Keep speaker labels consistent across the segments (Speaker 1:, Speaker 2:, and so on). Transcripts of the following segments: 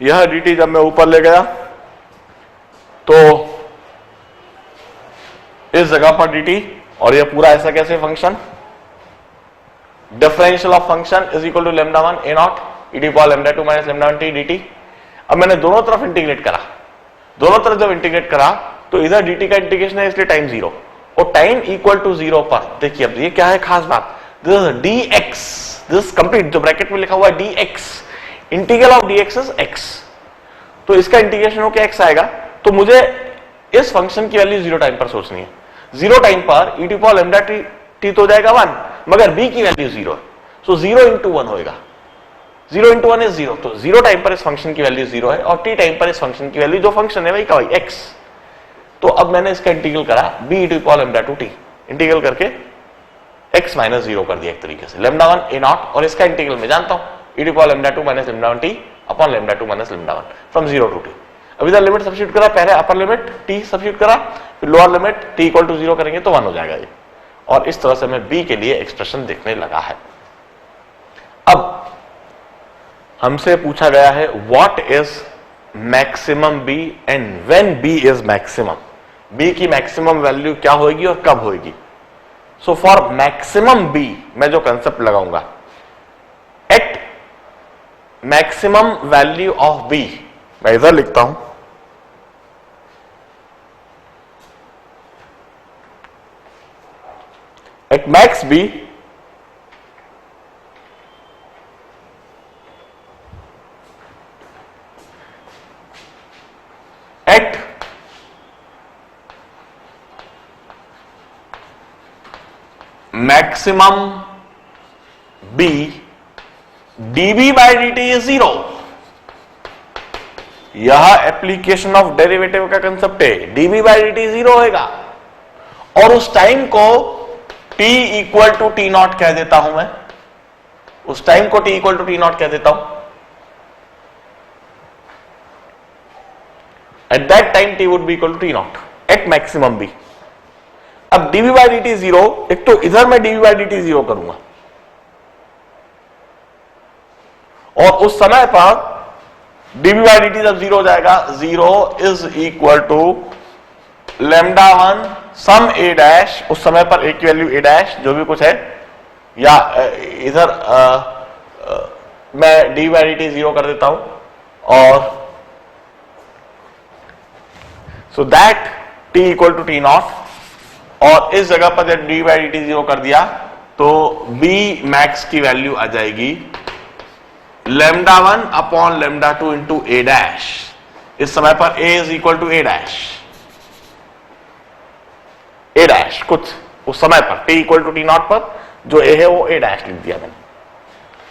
Speaker 1: यह dt जब मैं ऊपर ले गया तो इस जगह पर dt, और यह पूरा ऐसा कैसे function, differential of function is equal to lambda 1 a nought e to power lambda 2 minus lambda 1 t dt। अब मैंने दोनों तरफ इंटीग्रेट करा, दोनों तरफ जब इंटीग्रेट करा तो इधर dt का इंटीग्रेशन है इसलिए टाइम 0, और टाइम इक्वल टू 0 पर देखिए अब ये क्या है खास बात, this is dx, this complete जो ब्रैकेट में लिखा हुआ है dx, integral of dx is x, तो इसका इंटीग्रेशन होकर x आएगा। तो मुझे इस फंक्शन की वैल्यू 0 टाइम पर सोचनी है। 0 टाइम पर e to power lambda t तो हो जाएगा 1, मगर b की वैल्यू 0 है, सो 0 इंटू 1 होएगा, 0 इंटू 1 इज 0, तो 0 टाइम पर इस फंक्शन की वैल्यू 0 है, और t टाइम पर इस फंक्शन की वैल्यू जो फंक्शन है वही का वही x। तो अब मैंने इसका इंटीग्रल करा b e to power lambda 2 t, integral करके x माइनस 0 कर दिया एक तरीके से, लैम्डा 1 a नॉट, और इसका इंटीग्रल मैं जानता हूं e to power lambda 2 minus lambda 1 t upon lambda 2 minus lambda 1 from 0 to t। अब इधर लिमिट सब्स्टिट्यूट करा, पहले अपर लिमिट t सब्स्टिट्यूट करा, फिर lower limit t equal to 0 करेंगे तो 1 हो जाएगा ये, और इस तरह से मैं b के लिए एक्सप्रेशन देखने लगा है। अब हमसे पूछा गया है what is maximum b and when b is maximum, b की मैक्सिमम वैल्यू क्या होगी और कब होगी। सो फॉर मैक्सिमम b मैं जो कंसेप्ट लगाऊंगा, at maximum value of b, मैं इधर लिखता हूं, at max b at maximum b dv by dt is 0। यह एप्लीकेशन ऑफ डेरिवेटिव का कंसेप्ट है, dv by dt 0 होगा, और उस टाइम को t equal to T nought कह देता हूं मैं, उस टाइम को t equal to T nought कह देता हूं। At that time t would be equal to t naught at maximum b। अब dv by dt 0, एक तो इधर मैं dv by dt 0 करूंगा, और उस समय पर dv by dt जब 0 हो जाएगा, 0 is equal to lambda 1 some a dash, उस समय पर a की वैल्यू a डैश जो भी कुछ है, या इधर मैं dv by dt 0 कर देता हूं, और so that t equal to T not, और इस जगह पर जब डी बाई डी टी 0 कर दिया तो b मैक्स की वैल्यू आ जाएगी lambda 1 upon lambda 2 into A dash. इस समय पर a is equal to A dash, A dash कुछ उस समय पर t equal to T nought पर जो a है वो a डैश लिख दिया मैंने,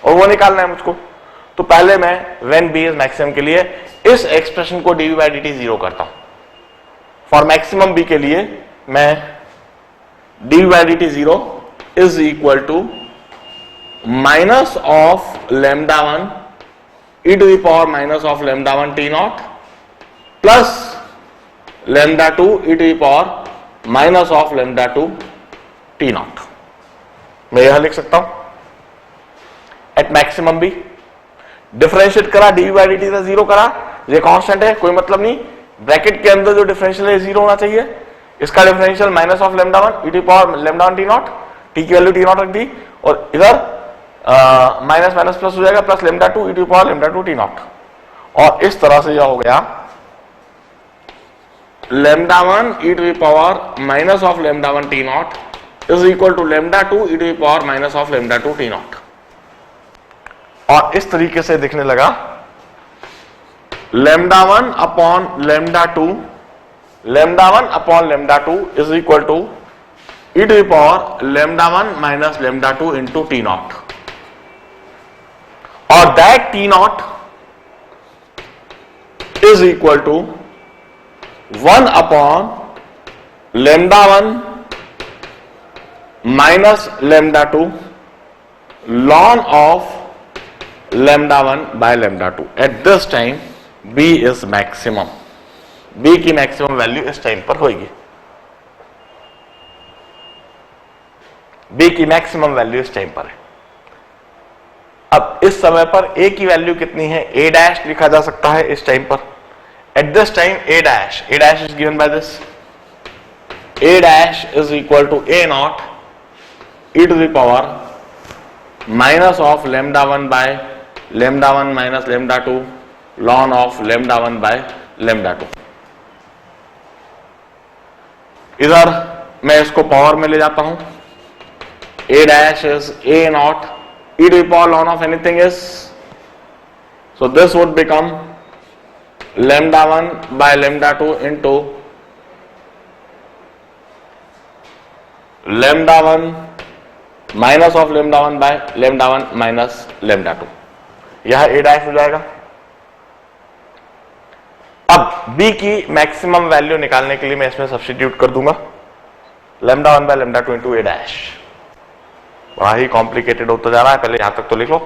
Speaker 1: और वो निकालना है मुझको। तो पहले मैं व्हेन b इज मैक्सिमम के लिए इस एक्सप्रेशन को dv बाई dt 0 करता हूं। फॉर मैक्सिमम b के लिए मैं dv by dt 0 is equal to minus of lambda 1 e to the power minus of lambda 1 t nought plus lambda 2 e to the power minus of lambda 2 t nought. मैं यह लिख सकता हूं at maximum b, differentiate करा dv by dt से 0 करा, ये constant है कोई मतलब नहीं, ब्रैकेट के अंदर जो डिफरेंशियल है 0 होना चाहिए, इसका differential minus of lambda 1 e to power lambda 1 T nought, T की वैल्यू टी नॉट रख दी, और इधर माइनस माइनस प्लस हो जाएगा, plus lambda 2 e to power lambda 2 T not, और इस तरह से यह हो गया lambda 1 e to power minus of lambda 1 T not is equal to lambda 2 e to power minus of lambda 2 T not. और इस तरीके से दिखने लगा lambda 1 upon lambda 2, lambda 1 upon lambda 2 is equal to e to power lambda 1 minus lambda 2 into t not, और that t not is equal to 1 upon lambda 1 minus lambda 2 ln of lambda 1 by lambda 2। At this time b is maximum, b की maximum value इस time पर होगी, b की maximum value इस time पर है। अब इस समय पर a की वैल्यू कितनी है, a डैश लिखा जा सकता है इस टाइम पर. At this time a dash is given by this, a dash is equal to a nought e to the power minus of lambda 1 by lambda 1 minus lambda 2 ln of lambda 1 by lambda 2. इधर मैं इसको power में ले जाता हूं, a dash is a nought e to the power ln of anything is, so this would become lambda 1 by lambda 2 into lambda 1 minus of lambda 1 by lambda 1 minus lambda 2. यह a dash हो जाएगा. अब b की maximum value निकालने के लिए मैं इसमें सब्स्टिट्यूट कर दूंगा lambda 1 by lambda 2 into a dash. बड़ा ही कॉम्प्लिकेटेड होता जा रहा है, पहले यहां तक तो लिख लो.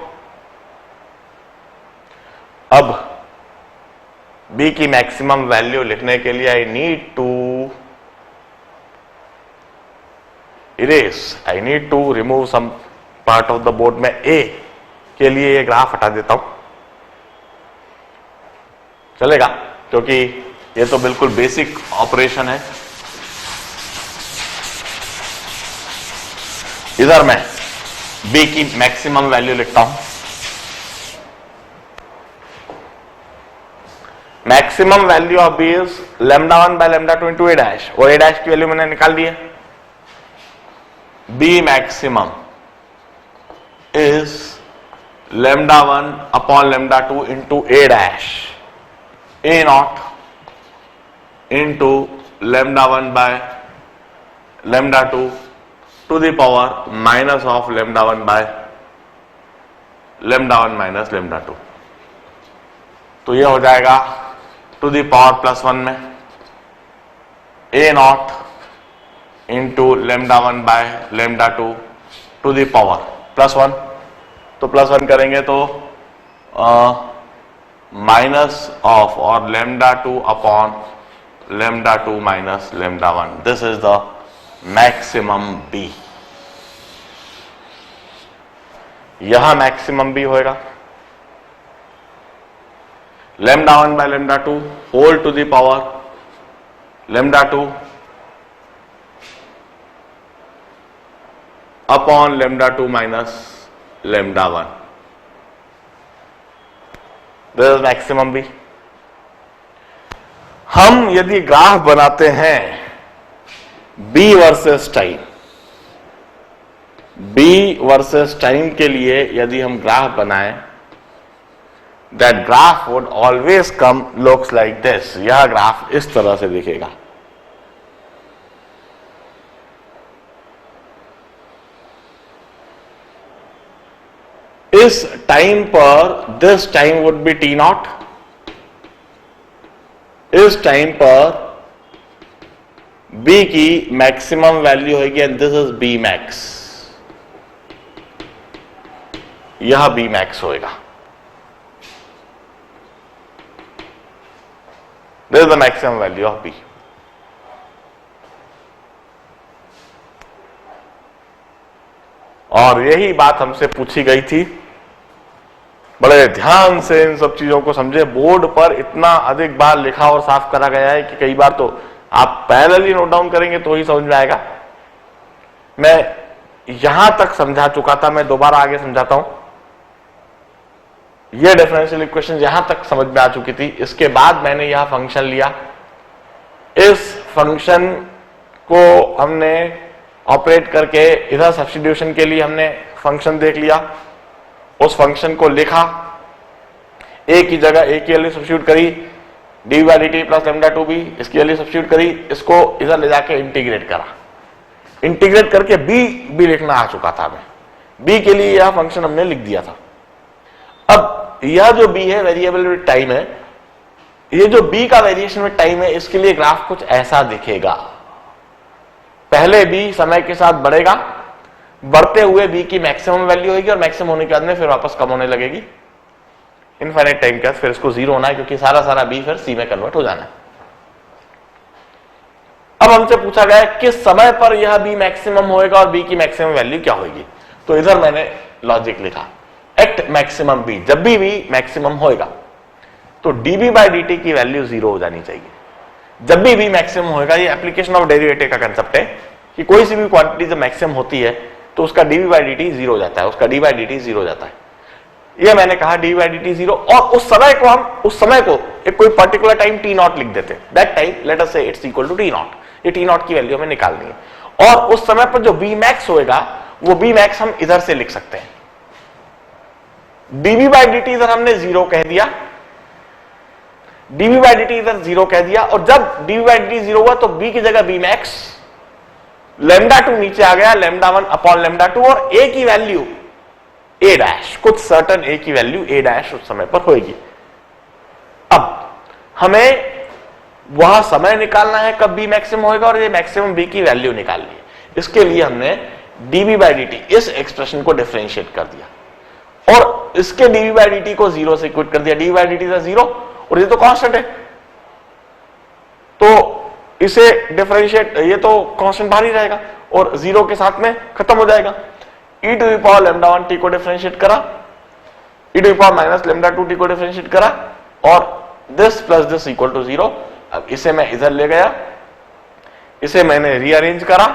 Speaker 1: अब b की मैक्सिमम वैल्यू लिखने के लिए I need to erase, I need to remove some part of the board. में a के लिए ये ग्राफ हटा देता हूं, चलेगा, क्योंकि ये तो बिल्कुल बेसिक ऑपरेशन है. इधर मैं b की मैक्सिमम वैल्यू लिखता हूं. Maximum value of b is lambda 1 by lambda 2 into a dash, और a डैश की वैल्यू मैंने निकाल दी है. b maximum is lambda 1 upon lambda 2 into a dash, a not into lambda 1 by lambda 2 to the power minus of lambda 1 by lambda 1 minus lambda 2. तो ये हो जाएगा to the power plus 1 में a nought into lambda 1 by lambda 2 to the power plus 1. तो plus 1 करेंगे तो minus of और lambda 2 upon lambda 2 minus lambda 1. This is the maximum b. यहां मैक्सिमम b होएगा lambda 1 by lambda 2 whole to the power lambda 2 upon lambda 2 minus lambda 1. This is maximum b. हम यदि graph बनाते हैं b versus time, b versus time के लिए यदि हम ग्राफ बनाएं, that graph would always come looks like this. यह ग्राफ इस तरह से दिखेगा. इस टाइम पर this time would be t not, इस टाइम पर b की मैक्सिमम वैल्यू होगी and this is b max. यह b मैक्स होएगा. This is the maximum value of b. और यही बात हमसे पूछी गई थी. बड़े ध्यान से इन सब चीजों को समझे. बोर्ड पर इतना अधिक बार लिखा और साफ करा गया है कि कई बार तो आप पैरेलली नोट डाउन करेंगे तो ही समझ में आएगा. मैं यहां तक समझा चुका था, मैं दोबारा आगे समझाता हूं. ये डिफरेंशियल इक्वेशन यहां तक समझ में आ चुकी थी. इसके बाद मैंने यह फंक्शन लिया. इस फंक्शन को हमने ऑपरेट करके इधर सब्स्टिट्यूशन के लिए हमने फंक्शन देख लिया. उस फंक्शन को लिखा, a की जगह a की वैल्यू सब्स्टिट्यूट करी, D by D T plus lambda 2b इसकी वैल्यू सब्स्टिट्यूट करी. इसको इधर ले जाके इंटीग्रेट करा. इंटीग्रेट करके b लिखना आ चुका था. हमें b के लिए यह फंक्शन हमने लिख दिया था. अब यह जो b है वेरिएबल विद टाइम है. ये जो b का वेरिएशन विद टाइम है, इसके लिए ग्राफ कुछ ऐसा दिखेगा. पहले b समय के साथ बढ़ेगा, बढ़ते हुए b की मैक्सिमम वैल्यू होगी और मैक्सिमम होने के बाद में फिर वापस कम होने लगेगी इनफाइनाइट टाइम के बाद. फिर इसको जीरो होना है क्योंकि सारा b फिर c में कन्वर्ट हो जाना है. अब हमसे पूछा गया किस समय पर यह b मैक्सिमम होएगा और b की मैक्सिमम वैल्यू क्या होगी. तो इधर मैंने लॉजिक लिखा, एट मैक्सिमम बी, जब भी बी मैक्सिमम होएगा तो डीबी बाई डी की वैल्यू 0 हो जानी चाहिए। जब भी बी मैक्सिमम होएगा, ये एप्लीकेशन ऑफ डेरिवेटिव का कंसेप्ट है कि कोई सी भी क्वांटिटी जब मैक्सिमम होती है तो उसका डीबी बाई डी 0 हो जाता है, उसका डी बाई डी 0 हो जाता है। ये मैंने कहा डी बाई डी 0, और उस समय को हम उस समय को एक कोई पर्टिकुलर टाइम टी नॉट लिख देते हैं। That time let us say it's equal to T nought, ये टी नॉट की वैल्यू हमें निकालनी है। और उस समय पर जो बी मैक्स होएगा वो बी मैक्स हम इधर से लिख सकते हैं। डीबी बाई डी इधर हमने 0 कह दिया, डीबी बाई डी इधर 0 कह दिया, और जब डीबी बाई डी 0 हुआ तो बी की जगह बी मैक्स, लेमडा 2 नीचे आ गया, लेमडा 1 अपॉन लेमडा 2, और ए की वैल्यू ए डैश, कुछ सर्टन ए की वैल्यू ए डैश उस समय पर होगी। अब हमें वह समय निकालना है कब बी मैक्सिमम होएगा, और ये मैक्सिमम बी की वैल्यू निकालनी है। इसके लिए हमने डीबी बाई डी इस एक्सप्रेशन को डिफरेंशिएट कर दिया और इसके डीबी बाई डी को 0 से इक्वेट कर दिया। डीबी बाई डी 0 और ये तो कांस्टेंट है, तो इसे डिफरेंशिएट, ये तो कांस्टेंट बाहर ही रहेगा और 0 के साथ में खत्म हो जाएगा। e to the power lambda 1 t को डिफरेंशिएट करा, e to the power minus lambda 2 t को डिफरेंशिएट करा, और this plus this equal to 0। अब इसे मैं इधर ले गया, इसे मैंने रीअरेंज करा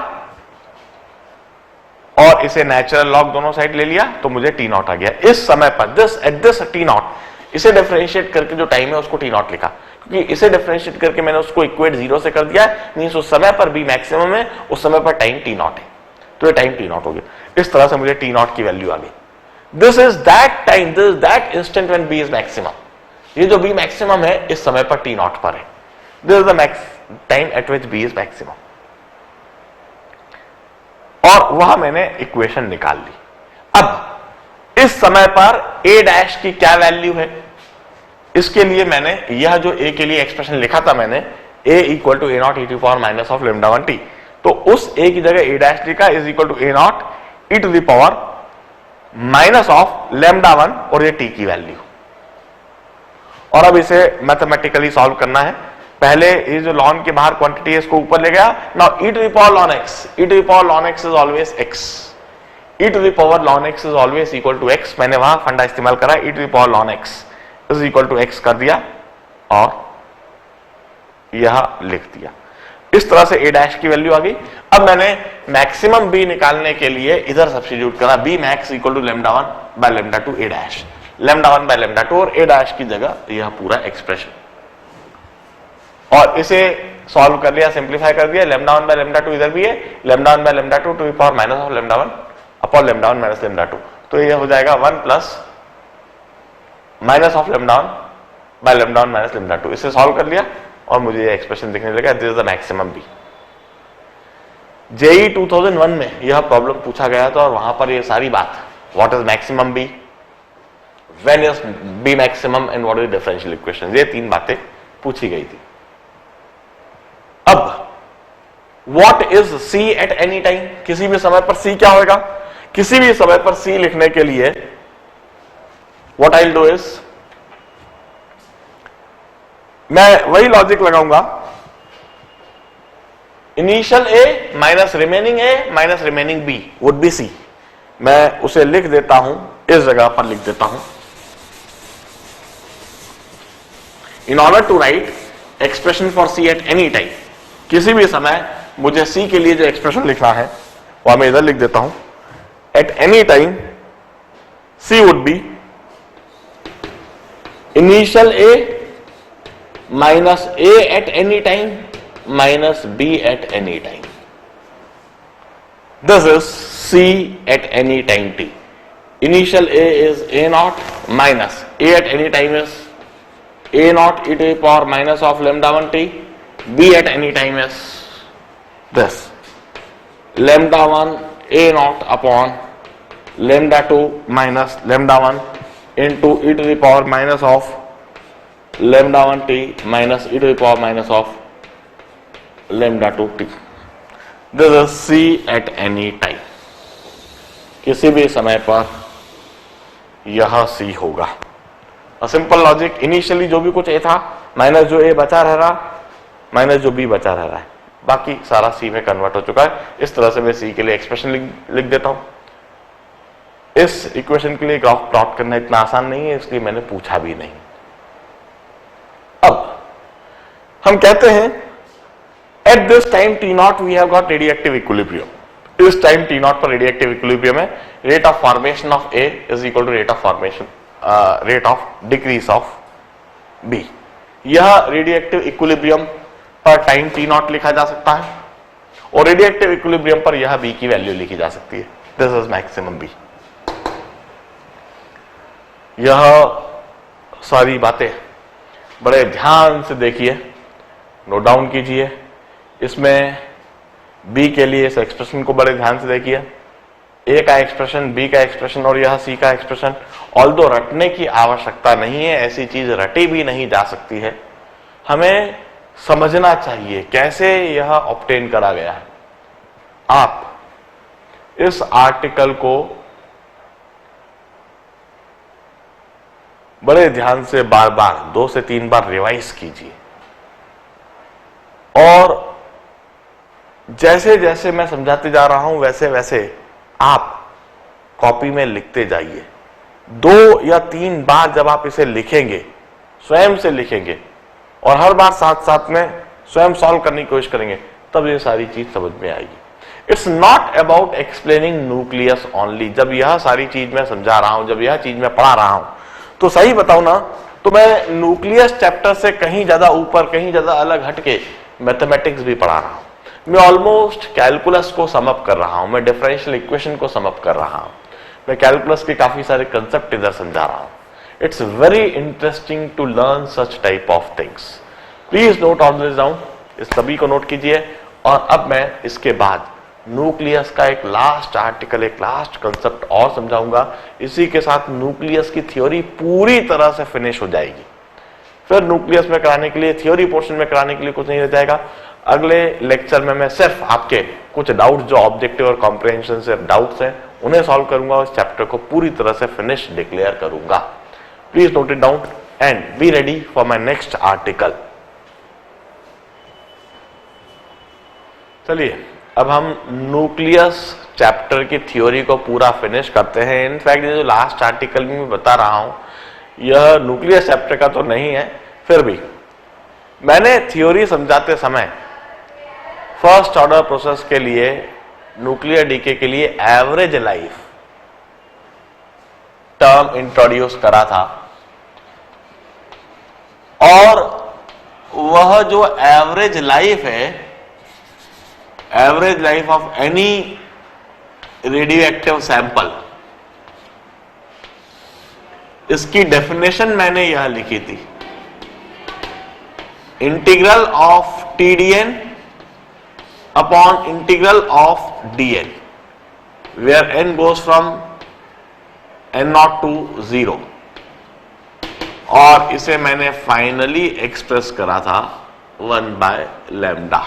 Speaker 1: और इसे नेचुरल लॉग दोनों साइड ले लिया, तो मुझे टी नॉट आ गया। इस समय पर this at this T not, इसे डिफरेंशिएट करके जो टाइम है उसको टी नॉट लिखा, क्योंकि इसे डिफरेंशिएट करके मैंने उसको इक्वेट 0 से कर दिया, मींस उस समय पर बी मैक्सिमम है, उस समय पर टाइम टी नॉट है, तो ये टाइम टी नॉट हो गया। इस तरह से मुझे टी नॉट की वैल्यू आ गई। This is that time, this is that instant when B is maximum. ये जो बी मैक्सिमम है इस समय पर टी नॉट पर है। This is the time at which B is maximum, और वह मैंने इक्वेशन निकाल ली। अब इस समय पर ए डैश की क्या वैल्यू है, इसके लिए मैंने यह जो ए के लिए एक्सप्रेशन लिखा था मैंने, A equal to A not e to power minus of lambda 1 t, तो उस ए की जगह ए डैश लिखा is equal to A not e to the power minus of lambda 1 और ये टी की वैल्यू। और अब इसे मैथमेटिकली सॉल्व करना है। पहले ये जो लॉन के बाहर क्वांटिटी है इसको ऊपर ले गया। Now e to the power ln x, e to the power ln x is always x, e to the power ln x is always equal to x. मैंने वहां फंडा इस्तेमाल करा, e to the power ln x is equal to x कर दिया और यह लिख दिया। इस तरह से ए डैश की वैल्यू आ गई। अब मैंने मैक्सिमम बी निकालने के लिए इधर सब्स्टिट्यूट करा, B max equal to lambda 1 by lambda 2 A dash, lambda 1 by lambda 2 और ए डैश की जगह यह पूरा एक्सप्रेशन, और इसे सॉल्व कर लिया, सिंप्लीफाई कर दिया। लैम्डा 1 बाय लैम्डा 2 इधर भी है, lambda 1 by lambda 2 to the power minus of lambda 1 upon lambda 1 minus lambda 2, तो यह हो जाएगा 1 plus minus of lambda 1 by lambda 1 minus lambda 2। इसे सॉल्व कर लिया और मुझे ये एक्सप्रेशन दिखने लगा, this is the maximum B. JEE 2001 में यह प्रॉब्लम पूछा गया था और वहां पर ये सारी बात, what is maximum B, when is B maximum and what is differential equation, ये 3 बातें पूछी गई थी। अब what is C at any time, किसी भी समय पर सी क्या होगा। किसी भी समय पर सी लिखने के लिए what I will do is, मैं वही लॉजिक लगाऊंगा, initial A minus remaining A minus remaining B would be C. मैं उसे लिख देता हूं, इस जगह पर लिख देता हूं, in order to write expression for C at any time, किसी भी समय मुझे सी के लिए जो एक्सप्रेशन लिखना है वह मैं इधर लिख देता हूं। At any time C would be initial A minus a at any time minus b at any time. This is c at any time t. Initial a is a naught minus a at any time is a naught e to the power minus of lambda 1 t. b at any time is this lambda 1 a naught upon lambda 2 minus lambda 1 into e to the power minus of lambda 1 t minus e to the power minus of lambda 2 t. This is c at any time. किसी भी समय पर यह c होगा। Simple logic, initially जो भी कुछ a था माइनस जो a बचा रह रहा माइनस जो b बचा रह रहा है, बाकी सारा c में कन्वर्ट हो चुका है। इस तरह से मैं c के लिए एक्सप्रेशन लिख देता हूं। इस इक्वेशन के लिए ग्राफ प्लॉट करना इतना आसान नहीं है, इसलिए मैंने पूछा भी नहीं। अब हम कहते हैं at this time T nought we have got radioactive equilibrium. इस टाइम टी नॉट पर रेडियोएक्टिव इक्विलिब्रियम है, rate of formation of A is equal to rate of formation rate of decrease of B. यह रेडियोएक्टिव इक्विलिब्रियम पर time T nought लिखा जा सकता है और रेडियोएक्टिव इक्विलिब्रियम पर यह बी की वैल्यू लिखी जा सकती है। This is maximum B. यह सारी बातें बड़े ध्यान से देखिए, नोट डाउन कीजिए। इसमें बी के लिए इस एक्सप्रेशन को बड़े ध्यान से देखिए, ए का एक्सप्रेशन, बी का एक्सप्रेशन और यह सी का एक्सप्रेशन। ऑल्दो रटने की आवश्यकता नहीं है, ऐसी चीज रटी भी नहीं जा सकती है, हमें समझना चाहिए कैसे यह ऑब्टेन करा गया है। आप इस आर्टिकल को बड़े ध्यान से बार बार 2 से 3 बार रिवाइज कीजिए और जैसे जैसे मैं समझाते जा रहा हूं वैसे वैसे आप कॉपी में लिखते जाइए। 2 या 3 बार जब आप इसे लिखेंगे, स्वयं से लिखेंगे और हर बार साथ साथ में स्वयं सॉल्व करने की कोशिश करेंगे, तब ये सारी चीज समझ में आएगी। It's not about explaining nucleus only. जब यह सारी चीज मैं समझा रहा हूं, जब यह चीज मैं पढ़ा रहा हूं, तो सही बताऊं ना, तो मैं न्यूक्लियस चैप्टर से कहीं ज्यादा ऊपर, कहीं ज्यादा अलग हटके मैथमेटिक्स भी पढ़ा रहा हूं। मैं ऑलमोस्ट कैलकुलस को समअप कर रहा हूं, मैं डिफरेंशियल इक्वेशन को समअप कर रहा हूं, मैं कैलकुलस के काफी सारे कंसेप्ट इधर समझा रहा हूं। It's very interesting to learn such type of things. Please note all this down, इस सभी को नोट कीजिए। और अब मैं इसके बाद न्यूक्लियस का एक लास्ट आर्टिकल, एक लास्ट कंसेप्ट और समझाऊंगा। इसी के साथ न्यूक्लियस की थ्योरी पूरी तरह से फिनिश हो जाएगी। फिर न्यूक्लियस में कराने के लिए, थ्योरी पोर्शन में कराने के लिए कुछ नहीं रह जाएगा। अगले लेक्चर में मैं सिर्फ आपके कुछ डाउट्स जो ऑब्जेक्टिव और कॉम्प्रिहेंशन से डाउट्स हैं उन्हें सॉल्व करूंगा और इस चैप्टर को पूरी तरह से फिनिश डिक्लेयर करूंगा। Please note it down and be ready for my next article. चलिए अब हम न्यूक्लियस चैप्टर की थ्योरी को पूरा फिनिश करते हैं। इनफैक्ट ये जो लास्ट आर्टिकल में मैं बता रहा हूं यह न्यूक्लियस चैप्टर का तो नहीं है, फिर भी मैंने थ्योरी समझाते समय फर्स्ट ऑर्डर प्रोसेस के लिए, न्यूक्लियर डीके के लिए एवरेज लाइफ टर्म इंट्रोड्यूस करा था और वह जो एवरेज लाइफ है, average life of any radioactive sample, इसकी डेफिनेशन मैंने यह लिखी थी, integral of TdN upon integral of DN, where n goes from n0 to 0, और इसे मैंने फाइनली एक्सप्रेस करा था 1/λ।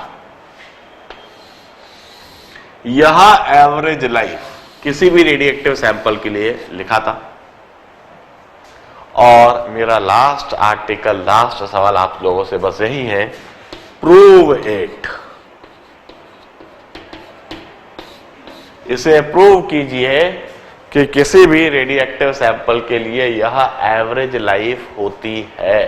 Speaker 1: यह एवरेज लाइफ किसी भी रेडियोएक्टिव सैंपल के लिए लिखा था। और मेरा लास्ट आर्टिकल, लास्ट सवाल आप लोगों से बस यही है, प्रूव इट। इसे प्रूव कीजिए कि किसी भी रेडियोएक्टिव सैंपल के लिए यह एवरेज लाइफ होती है।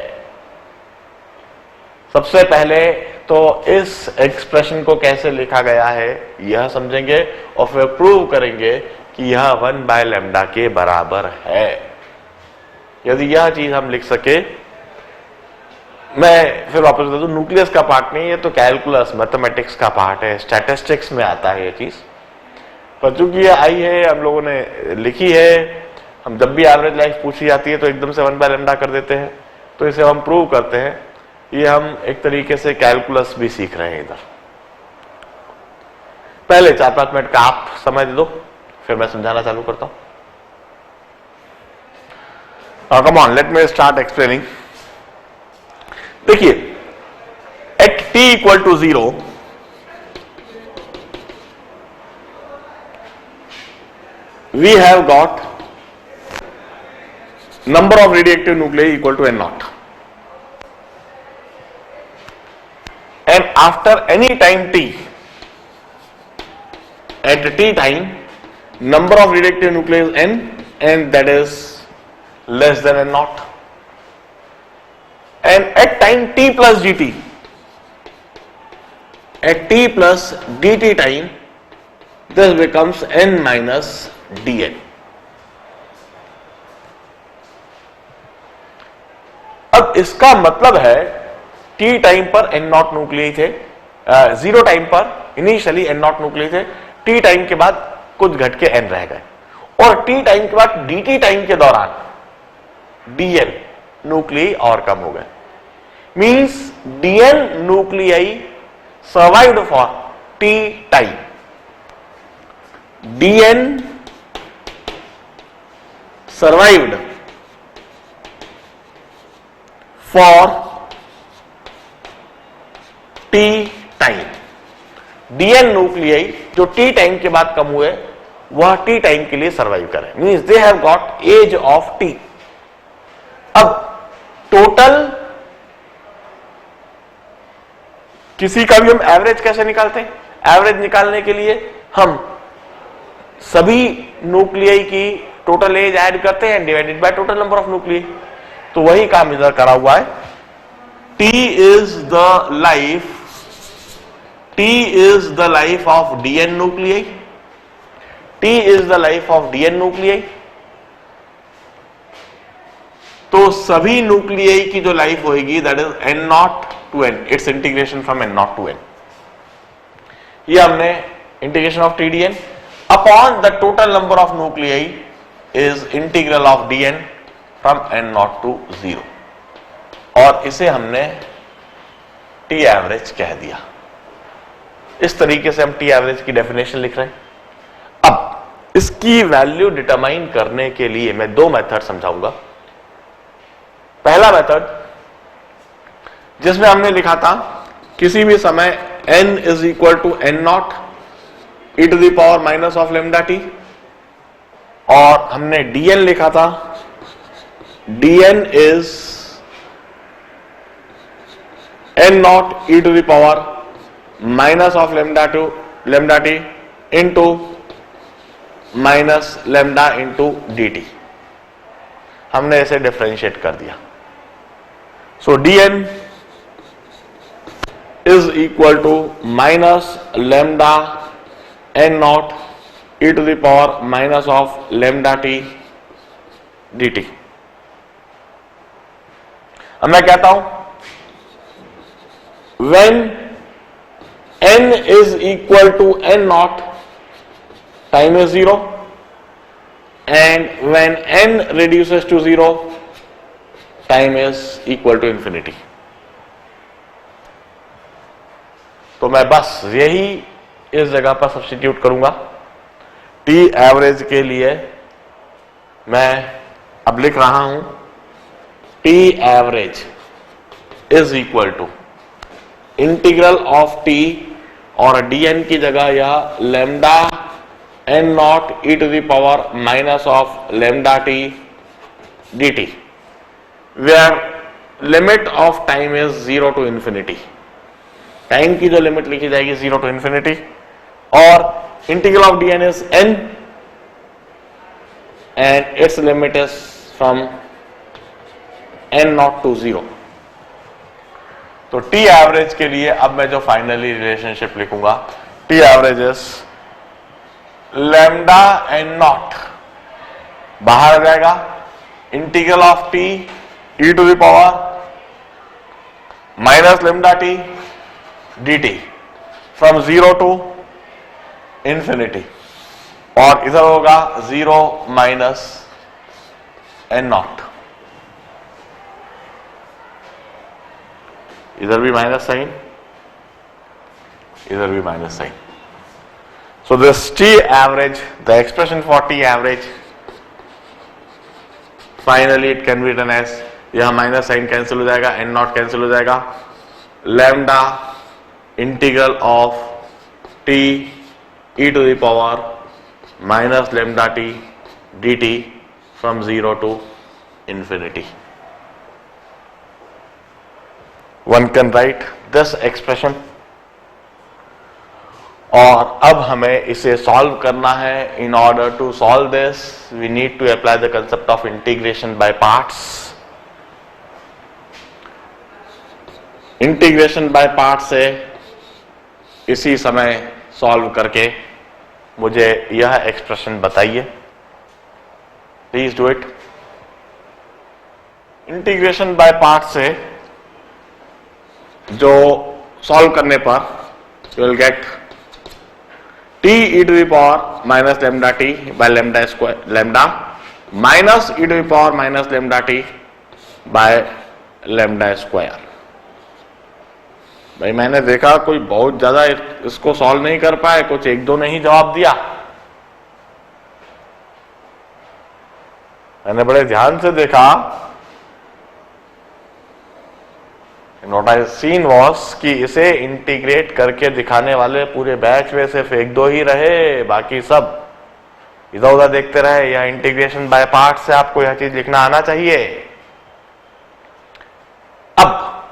Speaker 1: सबसे पहले तो इस एक्सप्रेशन को कैसे लिखा गया है यह समझेंगे और फिर प्रूव करेंगे कि यह 1/λ के बराबर है। यदि यह चीज हम लिख सके, मैं फिर वापस बता दूं, न्यूक्लियस का पार्ट नहीं, ये तो कैलकुलस, मैथमेटिक्स का पार्ट है, स्टैटिस्टिक्स में आता है ये चीज। पर चूंकि ये आई है, हम लोगों ने लिखी है, हम जब भी एवरेज लाइफ पूछी जाती है तो एकदम से 1/λ कर देते हैं, तो इसे हम प्रूव करते हैं। ये हम एक तरीके से कैलकुलस भी सीख रहे हैं इधर। पहले 4-5 मिनट का आप समय दे दो, फिर मैं समझाना चालू करता हूं। Come on, let me start explaining. देखिए, at t equal to 0 we have got number of radioactive nuclei equal to n0, and after any time t, at t time number of radioactive nuclei is n, and that is less than n naught. And at time t plus dt, at t plus dt time, this becomes n minus dn. अब इसका मतलब है t time पर n not न्यूक्लियई थे, 0 time पर initially n not न्यूक्लियई थे, t time के बाद कुछ घट के n रह गए, और t टाइम के बाद dt टाइम के दौरान dn न्यूक्लियई और कम हो गए. Means dn nuclei survived for t time. dn survived for t time. dn nuclei जो t टाइम के बाद कम हुए वह t टाइम के लिए सर्वाइव करें. Means they have got age of t. अब टोटल किसी का भी हम एवरेज कैसे निकालते हैं? एवरेज निकालने के लिए हम सभी न्यूक्लियई की टोटल एज ऐड करते हैं, divided by total number of nuclei. तो वही काम इधर करा हुआ है. T is the life of dn nuclei. T is the life of dn nuclei. तो सभी न्यूक्लियई की जो लाइफ होगी that is n not to n, it's integration from n not to n. ये हमने integration of TDN upon the total number of nuclei is integral of dn from n not to 0, और इसे हमने T average कह दिया. इस तरीके से हम टी एवरेज की डेफिनेशन लिख रहे हैं. अब इसकी वैल्यू डिटरमाइन करने के लिए मैं दो मेथड समझाऊंगा. पहला मेथड जिसमें हमने लिखा था किसी भी समय n is equal to n naught e to the power minus of lambda t, और हमने dn लिखा था dn is n naught e to the power minus of lambda t into minus lambda into dt. हमने इसे differentiate कर दिया. सो dn is equal to minus lambda n naught e to the power minus of lambda t dt. अब मैं कहता हूं when n is equal to n naught, time is 0, and when n reduces to 0, time is equal to infinity. तो मैं बस यही इस जगह पर सब्स्टिट्यूट करूंगा. टी एवरेज के लिए मैं अब लिख रहा हूं t average is equal to integral of t, और dn की जगह यह lambda n naught e to the power minus of lambda t dt, where limit of time is 0 to infinity. Time की जो लिमिट लिखी जाएगी 0 टू इंफिनिटी, और integral of dn is n and its limit is from n not to 0. तो t average के लिए अब मैं जो फाइनली रिलेशनशिप लिखूंगा, t average is lambda n naught बाहर आ जाएगा, integral of t e to the power minus lambda t d t from 0 to infinity, और इधर होगा 0 माइनस एन नॉट. इधर भी माइनस साइन, इधर भी minus sign. So this t average, the expression for t average, finally it can be written as, यह minus sign cancel हो जाएगा, एन नॉट कैंसिल हो जाएगा, lambda integral of t e to the power minus lambda t d t from 0 to infinity. One can write this expression और अब हमें इसे solve करना है. In order to solve this we need to apply the concept of integration by parts. Integration by parts से इसी समय solve करके मुझे यह एक्सप्रेशन बताइए. Please do it. Integration by part से जो सॉल्व करने पर you will get t e to the power minus lambda t by lambda square lambda minus e to the power minus lambda t by lambda square. भाई मैंने देखा कोई बहुत ज्यादा इसको सॉल्व नहीं कर पाए, कुछ एक दो ने ही जवाब दिया. मैंने बड़े ध्यान से देखा. What I seen was कि इसे इंटीग्रेट करके दिखाने वाले पूरे बैच में सिर्फ एक दो ही रहे, बाकी सब इधर उधर देखते रहे. या इंटीग्रेशन बाय पार्ट से आपको यह चीज लिखना आना चाहिए. अब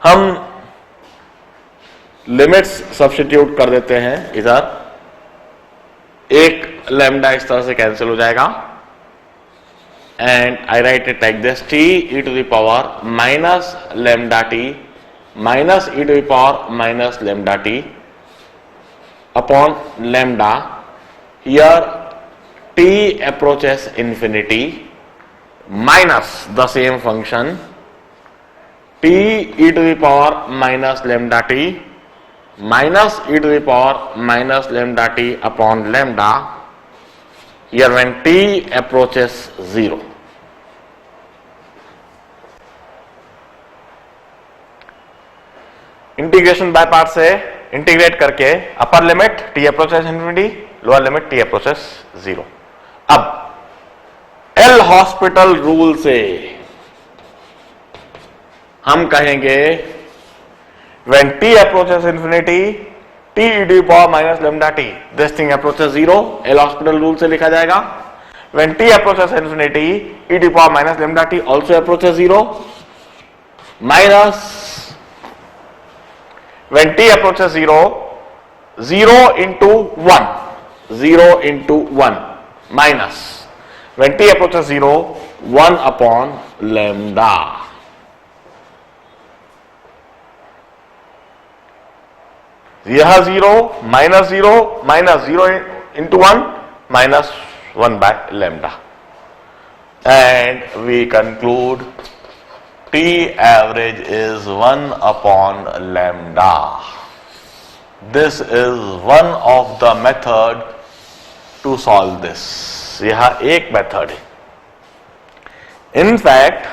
Speaker 1: हम लिमिट्स सब्स्टिट्यूट कर देते हैं. इधर एक लैम्डा इस तरह से कैंसिल हो जाएगा and I write it like this: t e to the power minus lambda t minus e to the power minus lambda t upon lambda. Here t approaches infinity minus the same function t e to the power minus lambda t minus e to the power minus lambda t upon lambda. Here when t approaches 0. Integration by part से integrate करके upper limit t approaches infinity, lower limit t approaches 0. अब L hospital rule से हम कहेंगे when t approaches infinity t e to the power minus lambda t this thing approaches 0. L hospital rule से लिखा जाएगा when t approaches infinity e to the power minus lambda t also approaches 0 minus when t approaches 0 0 into 1 0 into 1 minus when t approaches 0 1 upon lambda. यह 0 minus 0 into 1 minus 1 by lambda. And we conclude t average is 1 upon lambda. This is one of the method to solve this. यह एक method है. In fact,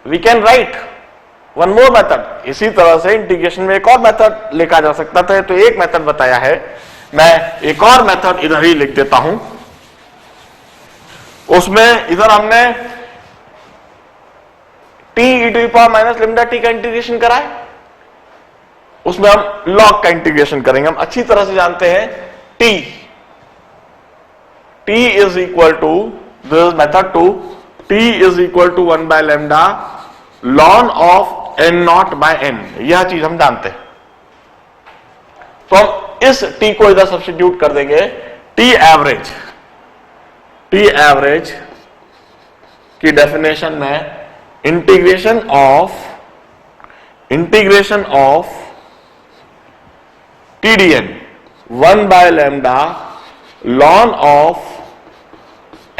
Speaker 1: we can write one more method. इसी तरह से integration में एक और method लिखा जा सकता था, तो एक मेथड बताया है. मैं एक और मेथड इधर ही लिख देता हूं. उसमें इधर हमने t e to the power minus lambda t का इंटीग्रेशन करा है. उसमें हम लॉग का इंटीग्रेशन करेंगे. हम अच्छी तरह से जानते हैं t is equal to this method to t is equal to 1 by lambda ln of n naught by n. यह चीज हम जानते हैं. तो हम इस t को इधर सब्स्टिट्यूट कर देंगे. t एवरेज की डेफिनेशन में integration of TDN 1 by lambda ln of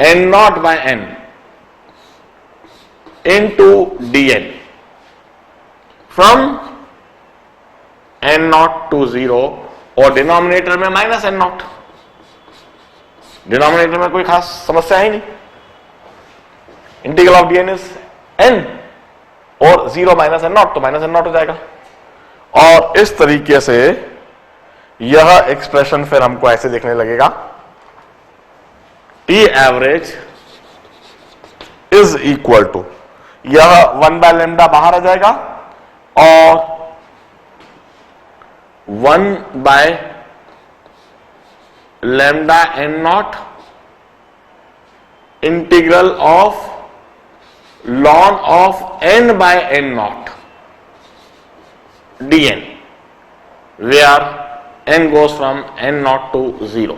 Speaker 1: n naught by n into dn from n naught to 0 और डिनोमिनेटर में माइनस n naught. डिनोमिनेटर में कोई खास समस्या है नहीं. Integral of dn is n और 0 माइनस n naught, तो माइनस n naught हो जाएगा. और इस तरीके से यह एक्सप्रेशन फिर हमको ऐसे देखने लगेगा. t average is equal to, यह 1 बाय लेमडा बाहर आ जाएगा और 1 by lambda n naught integral of ln of n by n naught dn where n goes from n0 to 0.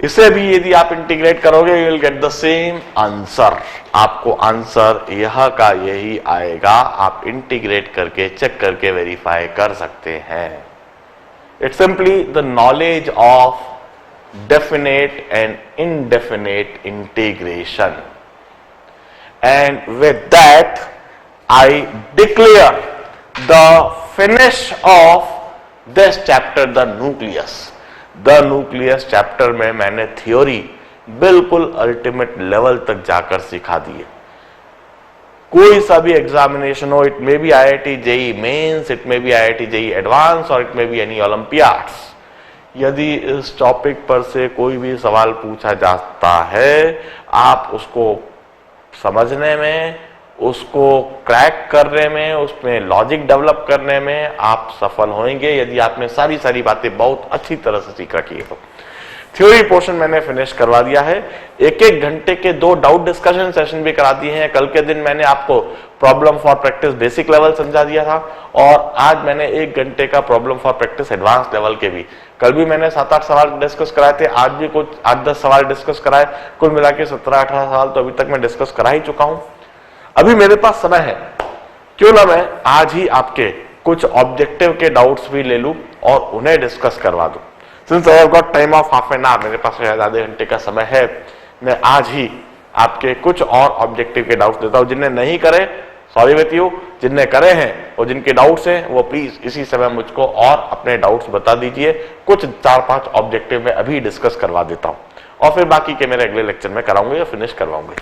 Speaker 1: इसे भी यदि आप इंटीग्रेट करोगे you will get the same answer. आपको आंसर यह का यही आएगा. आप इंटीग्रेट करके चेक करके वेरीफाई कर सकते हैं. It's simply the knowledge of definite and indefinite integration. And with that I declare the finish of this chapter, the nucleus. The nucleus chapter में मैंने थ्योरी बिल्कुल अल्टीमेट लेवल तक जाकर सिखा दी है. कोई सा भी एग्जामिनेशन हो, it may be IIT JEE mains, it may be IIT JEE advance और it may be any olympiads, यदि इस टॉपिक पर से कोई भी सवाल पूछा जाता है, आप उसको समझने में, उसको क्रैक करने में, उसमें लॉजिक डेवलप करने में आप सफल होंगे यदि आपने सारी सारी बातें बहुत अच्छी तरह से सीख रखी है. थ्योरी पोर्शन मैंने फिनिश करवा दिया है. एक एक घंटे के 2 डाउट डिस्कशन सेशन भी करा दिए हैं. कल के दिन मैंने आपको problem for practice basic level समझा दिया था और आज मैंने 1 घंटे का problem for practice advance level के भी. कल भी मैंने 7-8 सवाल डिस्कस कराए थे, आज भी कुछ 8-10 सवाल डिस्कस कराए. कुल मिला के 17-18 सवाल तो अभी तक मैं डिस्कस करा ही चुका हूं. अभी मेरे पास समय है, क्यों ना मैं आज ही आपके कुछ ऑब्जेक्टिव के डाउट्स भी ले लूं और उन्हें डिस्कस करवा दूं. Since I have got time of half an hour, मेरे पास शायद आधे घंटे का समय है, मैं आज ही आपके कुछ और ऑब्जेक्टिव के डाउट्स देता हूं. जिन्हें नहीं करे सॉरी विथ यू, जिनने करे हैं और जिनके डाउट्स हैं वो प्लीज इसी समय मुझको और अपने डाउट्स बता दीजिए. कुछ 4-5 ऑब्जेक्टिव में अभी डिस्कस करवा देता हूं और फिर बाकी के मेरे अगले लेक्चर में कराऊंगा या फिनिश करवाऊंगा.